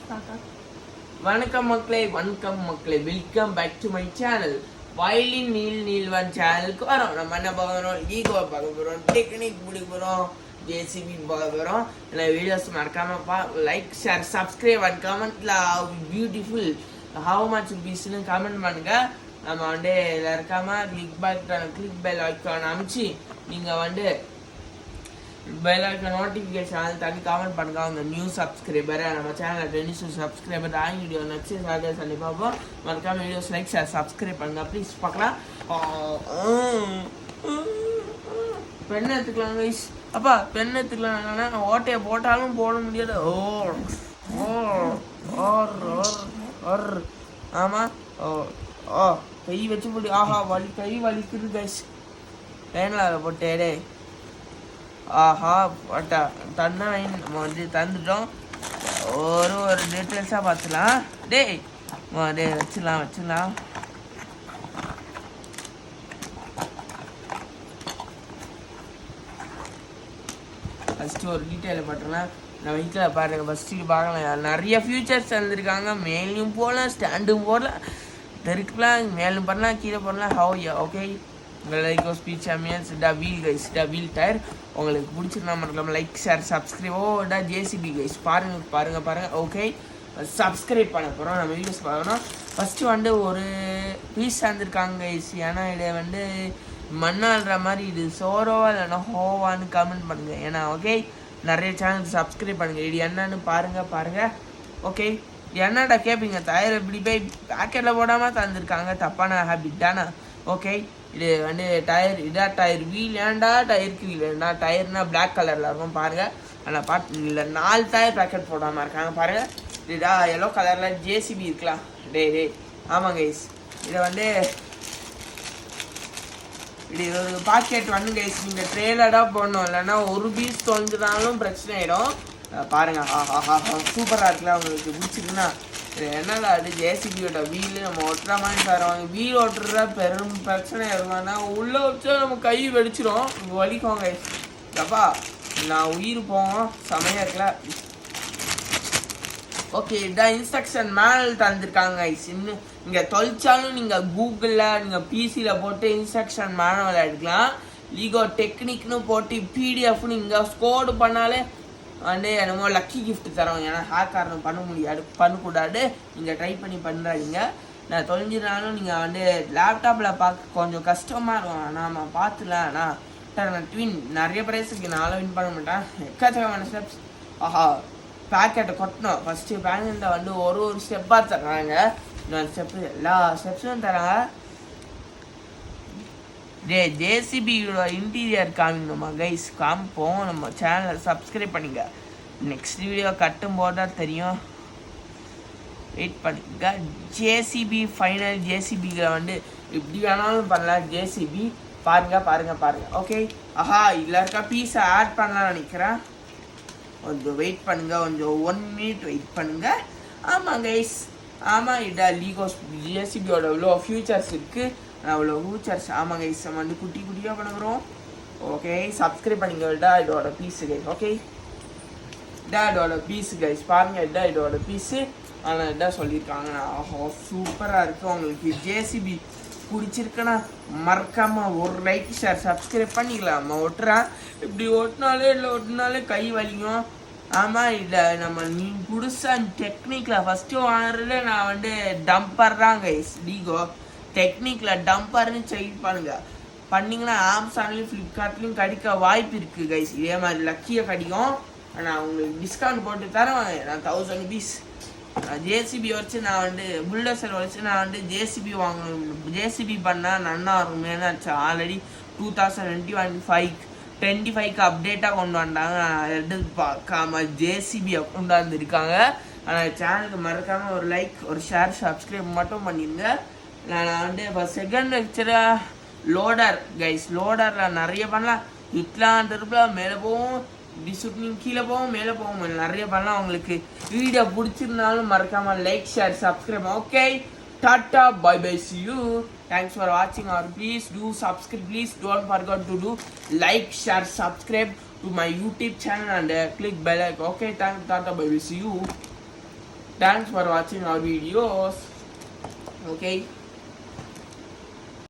வணக்கம் மக்களே, welcome back to my channel. வயலின் நீல்வன் சேனலுக்கு வரோம். நம்ம என்ன பார்க்குறோம்? ஈகோ பார்க்க போகிறோம், டெக்னிக் பிடிக்க போகிறோம், ஜேசிபி பார்க்க போகிறோம். இல்லை வீடியோஸ் மறக்காம லைக், ஷேர், சப்ஸ்கிரைப் அண்ட் கமெண்ட்ல பியூட்டிஃபுல் ஹவு மச் பீஸ்னு கமெண்ட் பண்ணுங்க. நம்ம இருக்காம கிளிக் பெல் ஐக்கான் அமைச்சு நீங்கள் பெல் ஐக்கான் நோட்டிஃபிகேஷன் தண்ணி கமெண்ட் பண்ணுங்க. அவங்க நியூ சப்ஸ்கிரைபர் நம்ம சேனலில் 22 சப்ஸ்கிரைபர் ஆகி வீடியோ நெக்ஸ்ட் சாட்டர்டே சண்டே பார்ப்போம். மறக்காம வீடியோஸ் லைக் ஷேர் சப்ஸ்கிரைப் பண்ணுங்க ப்ளீஸ். பார்க்கலாம். பெண் எடுத்துக்கலாம் கைஸ். அப்பா பெண் எடுத்துக்கலாம். ஓட்டையை போட்டாலும் போட முடியாது. ஆமாம். கை வச்சு போட்டு கை வலிக்குது கைஸ். லைனில் போட்டே தந்தா நம்ம தந்துட்டோம். ஒரு டீட்டெயில்ஸாக பார்த்துலாம். வச்சிடலாம். ஃபஸ்ட்டு ஒரு டீட்டெயிலை பார்த்துலாம். நம்ம வீட்டில் பாருங்கள், ஃபஸ்ட்டு பார்க்கலாம். நிறைய ஃபியூச்சர்ஸ் தந்துருக்காங்க. மேலேயும் போடலாம், ஸ்டாண்டும் போடலாம், தெருக்கலாம், மேலும் பண்ணலாம், கீழே போடலாம். Okay. Speed champions wheel guys, wheel tyre. உங்களுக்கு பிடிச்சிருந்தா மறக்காம like share subscribe. JCB guys பாருங்க. ஓகே, சப்ஸ்கிரைப் பண்ண போகிறோம். நம்ம வீடியோஸ் பார்க்கணும். ஃபஸ்ட்டு ஒரு பீஸ் தந்துருக்காங்க கைஸ். ஏன்னா இது மண்ணாடுற மாதிரி இது சோரோவா இல்லைன்னா ஹோவான்னு கமெண்ட் பண்ணுங்கள். ஏன்னா ஓகே, நிறைய சேனல் சப்ஸ்கிரைப் பண்ணுங்கள். இது என்னன்னு பாருங்கள். ஓகே, என்னடா கேட்பீங்க, டயர் இப்படி போய் பேக்கெட்டில் போடாமல் தந்துருக்காங்க, தப்பான ஹேபிட் தானே. ஓகே, இது டயர் டயர் வீல். ஏன்டா டயருக்கு வீல்? ஏன்னா டயர்னா பிளாக் கலரில் இருக்கும் பாருங்கள். ஆனால் இல்லை 4 டயர் பேக்கெட் போடாமல் இருக்காங்க பாருங்கள். இதுடா எல்லோ கலரில் ஜேசிபி இருக்கலாம். ஆமாம் கைஸ், இதை இது ஒரு பாக்கெட் கைஸ். நீங்கள் ட்ரெயிலடாக போடணும், இல்லைன்னா ஒரு பீஸ் தொலைஞ்சினாலும் பிரச்சனை ஆகிடும். பாருங்கள், சூப்பராக இருக்குல்ல. உங்களுக்கு பிடிச்சிருக்குன்னா என்னடா அது ஜேசிபியோட வீல் நம்ம ஒட்டுற மாதிரி தருவாங்க. வீல் ஓட்டுறதா பெரும் பிரச்சனை இருக்குன்னா உள்ளே வச்சா நம்ம கை வெடிச்சிடும், வலிக்கும் கைஸ். அப்பா நான் உயிர் போவோம், செமையாக இருக்குல்ல. ஓகே, இதான் இன்ஸ்ட்ரக்ஷன் மேனுவல் தந்துருக்காங்க கைஸ். இன்னும் இங்கே தொலைச்சாலும் நீங்கள் கூகுளில் நீங்கள் பிசியில் போட்டு இன்ஸ்ட்ரக்ஷன் மேனுவல் எடுக்கலாம். லீகோ டெக்னிக்னு போட்டு பிடிஎஃப்னு இங்கே ஸ்கோடு பண்ணாலே என்னமோ லக்கி கிஃப்ட் தரோம். ஏன்னா ஹேக்காரனும் பண்ணக்கூடாது. நீங்கள் ட்ரை பண்ணி பண்ணுறாங்க. நான் தொலைஞ்சினாலும் நீங்கள் லேப்டாப்பில் பார்க்க கொஞ்சம் கஷ்டமாக இருக்கும். நாம் பார்த்துலாம். நான் ட்வின் நிறைய ப்ரைஸுக்கு நான் வின் பண்ண மாட்டேன். எக்கச்சக்கமான ஸ்டெப்ஸ். பேக்கெட்டை கொட்டணும். ஃபஸ்ட்டு பேக்கெட்டை ஒரு ஸ்டெப்பாக தர்றாங்க. இன்னொரு ஸ்டெப்பு எல்லா ஸ்டெப்ஸும் தராங்க. ஜேசிபியோட இன்டீரியர் காமிக்கணுமா கைஸ்? காமிப்போம். நம்ம சேனலை சப்ஸ்கிரைப் பண்ணிங்க. நெக்ஸ்ட் வீடியோ கட்டும் போது தான் தெரியும், வெயிட் பண்ணிங்க. ஜேசிபி ஃபைனல் ஜேசிபியில் இப்படி வேணாலும் பண்ணலாம். ஜேசிபி பாருங்க. ஓகே, இதில் இருக்க பீஸை ஆட் பண்ணலாம்னு நினைக்கிறேன். கொஞ்சம் வெயிட் பண்ணுங்க, கொஞ்சம் 1 minute வெயிட் பண்ணுங்க. ஆமாம் கைஸ், இதான் லீகோஸ் ஜேசிபியோட இவ்வளோ ஃபியூச்சர்ஸ் இருக்குது. அவ்வளோ ஃபியூச்சர்ஸ். ஆமாம் கைஸ், நம்ம குட்டியாக பண்ணுறோம். ஓகே, சப்ஸ்கிரைப் பண்ணிங்க. இதோட பீஸு கைஸ். ஓகே, இதோட பீஸு கைஸ். பாருங்கள், இதோட பீஸு. ஆனால் இதான் சொல்லியிருக்காங்க. சூப்பராக இருக்குது. உங்களுக்கு ஜேசிபி பிடிச்சிருக்குன்னா மறக்காமல் ஒரு லைக் ஷேர் சப்ஸ்கிரைப் பண்ணிக்கலாம். ஒட்டுறேன், இப்படி ஒட்டினாலே கை வலிக்கும். ஆமாம், இதை நம்ம புதுசா டெக்னிக்கில் ஃபஸ்ட்டு வாங்குறதுல நான் டம்பர் தான் கைஸ். லீகோ டெக்னிக்கில் டம்பர்னு செக் பண்ணிங்கன்னா ஆம்சான்லேயும் ஃப்ளிப்கார்ட்லேயும் கிடைக்க வாய்ப்பு இருக்குது கைஸ். இதே மாதிரி லக்கியாக கிடைக்கும். ஆனால் உங்களுக்கு டிஸ்கவுண்ட் போட்டு தரேன். நான் 1000 rupees ஜேசிபி வச்சு நான் புல்டோசர் வச்சு நான் ஜேசிபி வாங்கணும். ஜேசிபி பண்ணால் நல்லா இருக்குமேனு ஆச்சு. ஆல்ரெடி 2025க்கு அப்டேட்டாக கொண்டு வந்தாங்க. எடுத்து பார்க்காம ஜேசிபியை கொண்டு வந்துருக்காங்க. ஆனால் சேனலுக்கு மறக்காமல் ஒரு லைக், ஒரு ஷேர், சப்ஸ்கிரைப் மட்டும் பண்ணிடுங்க. நான் இப்போ செகண்ட் லெக்சராக லோடர் கைஸ். லோடரில் நிறைய பண்ணலாம். இட்லாம் திருப்பலாம், மேலே போவோம், இப்படி சுட்டிங் கீழே போவோம், மேலே போவோம், நிறைய பண்ணலாம். உங்களுக்கு வீடியோ பிடிச்சிருந்தாலும் மறக்காமல் like share subscribe. Okay, tata, bye bye, see you. Thanks for watching. Or please do subscribe. Please don't forget to do like, share, subscribe to my YouTube channel and click bell icon. Okay, thanks, tata, bye bye, see you. Thanks for watching our videos. Okay.